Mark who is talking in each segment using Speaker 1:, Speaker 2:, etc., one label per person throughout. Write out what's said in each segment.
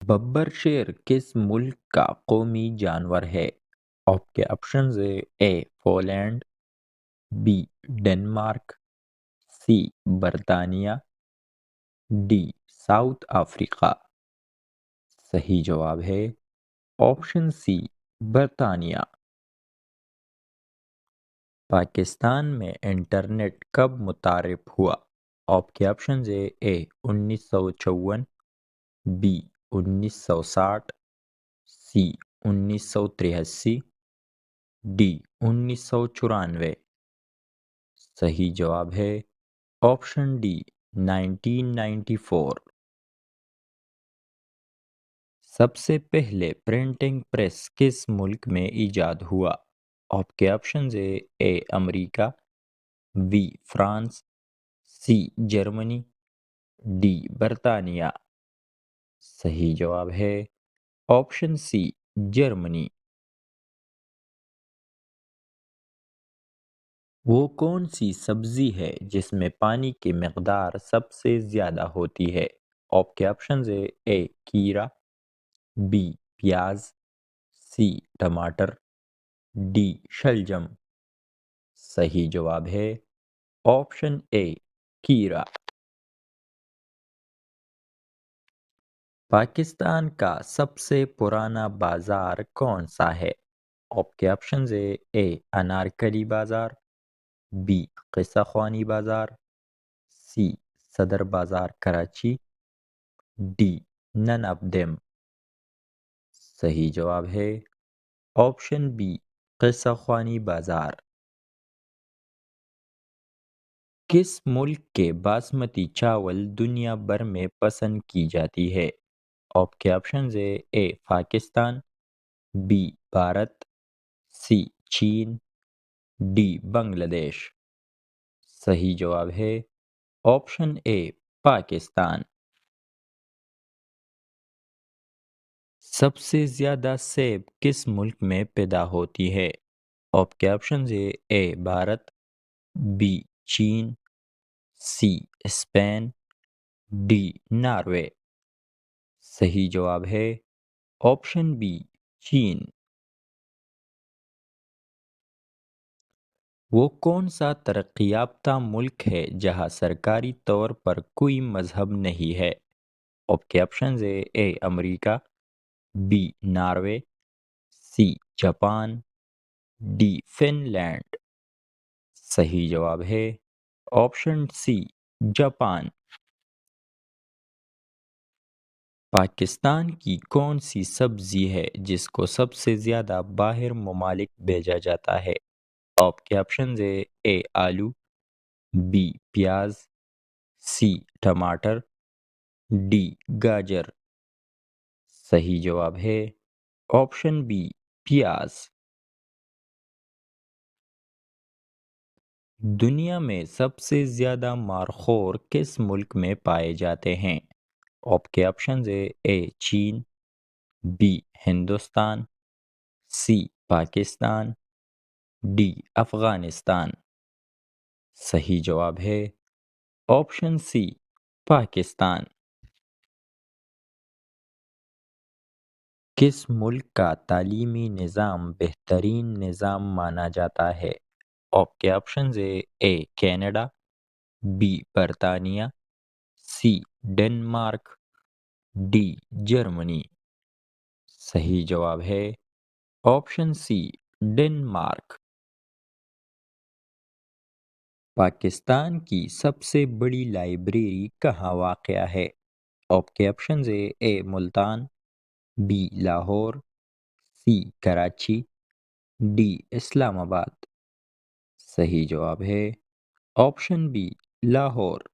Speaker 1: बब्बर शेर किस मुल्क का कौमी जानवर है? आपके ऑप्शंस है ए पोलैंड, बी डेनमार्क, सी बर्तानिया, डी साउथ अफ्रीका। सही जवाब है ऑप्शन सी बर्तानिया। पाकिस्तान में इंटरनेट कब मुतारिफ हुआ? आपके ऑप्शंस है ए 1954, बी 1960, सी 1983, डी 1994। सही जवाब है ऑप्शन डी 1994। सबसे पहले प्रिंटिंग प्रेस किस मुल्क में इजाद हुआ? आपके ऑप्शन है A America, B France, C Germany, D बर्तानिया। सही जवाब है ऑप्शन सी जर्मनी। वो कौन सी सब्जी है जिसमें पानी की मिकदार सबसे ज्यादा होती है? आपके ऑप्शन है ए खीरा, बी प्याज, सी टमाटर, डी शलजम। सही जवाब है ऑप्शन ए खीरा। पाकिस्तान का सबसे पुराना बाजार कौन सा है? आपके ऑप्शन है ए अनारकली बाजार, बी किस्सा ख्वानी बाजार, C Saddar Bazaar Karachi, D none of them. सही जवाब है ऑप्शन बी किस्सा ख्वानी बाजार। किस मुल्क के बासमती चावल दुनिया भर में पसंद की जाती है? आपके ऑप्शन है ए पाकिस्तान, बी भारत, सी चीन, डी बांग्लादेश। सही जवाब है ऑप्शन ए पाकिस्तान। सबसे ज्यादा सेब किस मुल्क में पैदा होती है? आपके ऑप्शन है ए भारत, बी चीन, सी स्पेन, डी नॉर्वे। सही जवाब है ऑप्शन बी चीन। वो कौन सा तरक्की याफ्ता मुल्क है जहां सरकारी तौर पर कोई मजहब नहीं है? आपके ऑप्शन है A America, B Norway, C Japan, D Finland. सही जवाब है ऑप्शन सी जापान। पाकिस्तान की कौन सी सब्जी है जिसको सबसे ज्यादा बाहर ममालिक भेजा जाता है? आपके ऑप्शन है ए आलू, बी प्याज, सी टमाटर, डी गाजर। सही जवाब है ऑप्शन बी प्याज। दुनिया में सबसे ज्यादा मारखोर किस मुल्क में पाए जाते हैं? आपके ऑप्शन है ए चीन, बी हिंदुस्तान, सी पाकिस्तान, डी अफगानिस्तान। सही जवाब है ऑप्शन सी पाकिस्तान। किस मुल्क का तालीमी निज़ाम बेहतरीन निज़ाम माना जाता है? आपके ऑप्शन है ए कनाडा, बी बर्तानिया, सी डेनमार्क, डी जर्मनी। सही जवाब है ऑप्शन सी डेनमार्क। पाकिस्तान की सबसे बड़ी लाइब्रेरी कहाँ वाक़या है? आपके ऑप्शन है ए मुल्तान, बी लाहौर, सी कराची, डी इस्लामाबाद। सही जवाब है ऑप्शन बी लाहौर।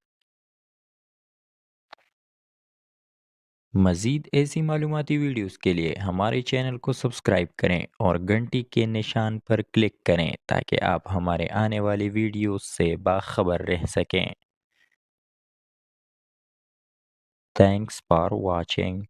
Speaker 1: मज़ीद ऐसी मालूमाती वीडियोस के लिए हमारे चैनल को सब्सक्राइब करें और घंटी के निशान पर क्लिक करें ताकि आप हमारे आने वाली वीडियोस से बाखबर रह सकें। Thanks for watching.